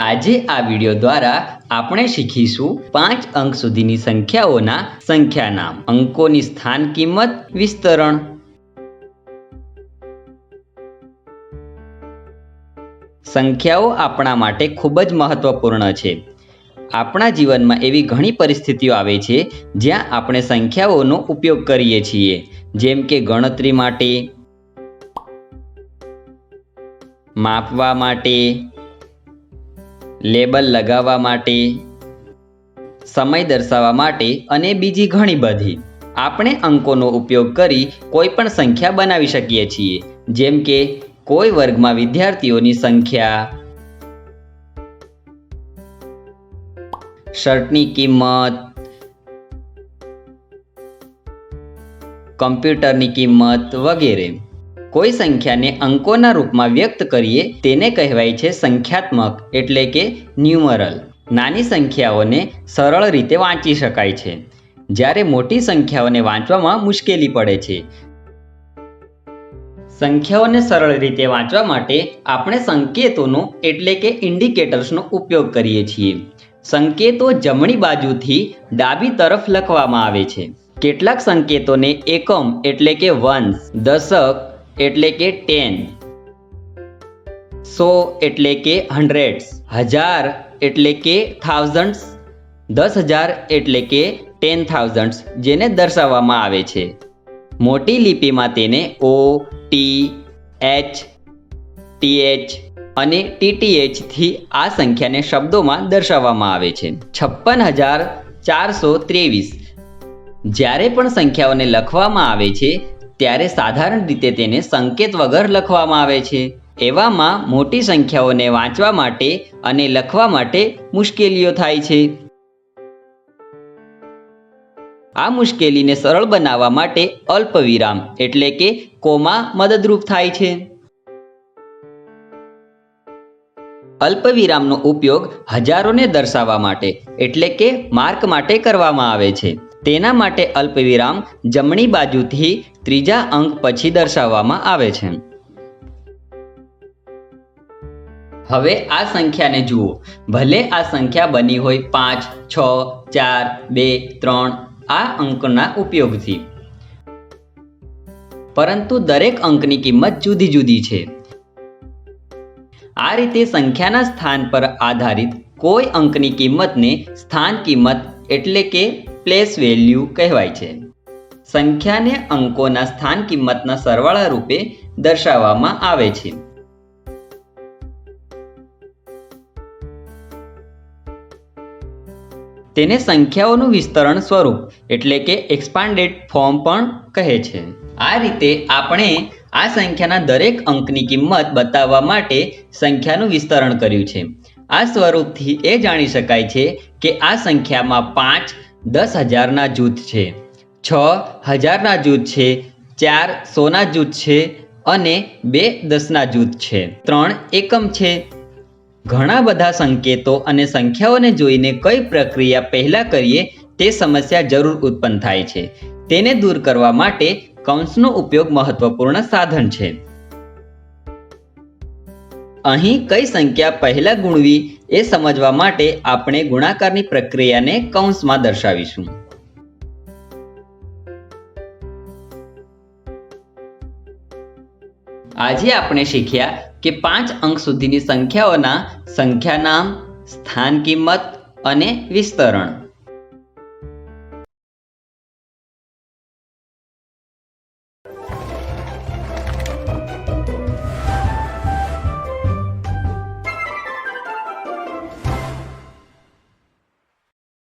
આજે આ વિડિયો દ્વારા આપણે શીખીશું 5 અંક સુધીની સંખ્યાઓના સંખ્યા નામ, અંકોની સ્થાન કિંમત, વિસ્તરણ. સંખ્યાઓ આપણા માટે ખૂબ જ મહત્વપૂર્ણ છે. આપણા જીવનમાં એવી ઘણી પરિસ્થિતિઓ આવે છે જ્યાં આપણે સંખ્યાઓનો ઉપયોગ કરીએ છીએ, જેમ કે ગણતરી માટે, માપવા માટે, લેબલ લગાવવા માટે, સમય દર્શાવવા માટે અને બીજી ઘણી બધી. આપણે અંકોનો ઉપયોગ કરી કોઈ પણ સંખ્યા બનાવી શકીએ છીએ, જેમ કે કોઈ વર્ગમાં વિદ્યાર્થીઓની સંખ્યા, શર્ટની કિંમત, કમ્પ્યુટરની કિંમત વગેરે. કોઈ સંખ્યાને અંકોના રૂપમાં વ્યક્ત કરીએ તેને કહેવાય છે સંખ્યાત્મક, એટલે કે ન્યુમરલ. નાની સંખ્યાઓને સરળ રીતે વાંચી શકાય છે, જ્યારે મોટી સંખ્યાઓને વાંચવામાં મુશ્કેલી પડે છે. સંખ્યાઓને સરળ રીતે વાંચવા માટે આપણે સંકેતોનો એટલે કે ઇન્ડિકેટર્સનો ઉપયોગ કરીએ છીએ. સંકેતો જમણી બાજુથી ડાબી તરફ લખવામાં આવે છે. કેટલાક સંકેતોને એકમ એટલે કે વન્સ, દશક એટલે કે 10, 100 એટલે કે હંડ્રેડ્સ, 1000 એટલે કે થાઉઝન્ડ્સ, 10,000 એટલે કે 10,000 જેને દર્શાવવામાં આવે છે. મોટી લિપિમાં તેને O, T, H, TH અને TTH થી આ સંખ્યાને શબ્દોમાં દર્શાવવામાં આવે છે. 56,423. જ્યારે પણ સંખ્યાઓને લખવામાં આવે છે ત્યારે સાધારણ રીતે તેને સંકેત વગર લખવામાં આવે છે. એવામાં મોટી સંખ્યાઓને વાંચવા માટે અને લખવા માટે મુશ્કેલીઓ થાય છે. આ મુશ્કેલીને સરળ બનાવવા માટે અલ્પવિરામ એટલે કે કોમા મદદરૂપ થાય છે. અલ્પવિરામનો ઉપયોગ હજારોને દર્શાવવા માટે એટલે કે માર્ક માટે કરવામાં આવે છે. તેના માટે અલ્પવિરામ જમણી બાજુથી ત્રીજા અંક પછી દર્શાવવામાં આવે છે. હવે આ સંખ્યાને જુઓ. ભલે આ સંખ્યા બની હોય 5, 6, 4, 2, 3 આ અંકના ઉપયોગથી, પરંતુ દરેક અંકની કિંમત જુદી જુદી છે. આ રીતે સંખ્યાના સ્થાન પર આધારિત કોઈ અંકની કિંમતને સ્થાન કિંમત એટલે કે પ્લેસ વેલ્યુ કહેવાય છે. સંખ્યાને અંકોના સ્થાન કિંમતના સરવાળા રૂપે દર્શાવવામાં આવે છે. તેને સંખ્યાઓનું વિસ્તરણ સ્વરૂપ એટલે કે એક્સપાન્ડેડ ફોર્મ પણ કહે છે. આ રીતે આપણે આ સંખ્યાના દરેક અંકની કિંમત બતાવવા માટે સંખ્યાનું વિસ્તરણ કર્યું છે. આ સ્વરૂપથી એ જાણી શકાય છે કે આ સંખ્યામાં 5 10,000ના જૂથ છે, 6 1000ના જૂથ છે, 4 100ના જૂથ છે અને 2 10ના જૂથ છે, 3 એકમ છે. ઘણા બધા સંકેતો અને સંખ્યાઓને જોઈને કઈ પ્રક્રિયા પહેલા કરીએ તે સમસ્યા જરૂર ઉત્પન્ન થાય છે. તેને દૂર કરવા માટે કૌંસનો ઉપયોગ મહત્વપૂર્ણ સાધન છે. અહીં કઈ સંખ્યા પહેલા ગુણવી એ સમજવા માટે આપણે ગુણાકારની પ્રક્રિયાને કૌંસમાં દર્શાવીશું. આજે આપણે શીખ્યા કે 5 અંક સુધીની સંખ્યાઓના સંખ્યા નામ, સ્થાન કિંમત અને વિસ્તરણ.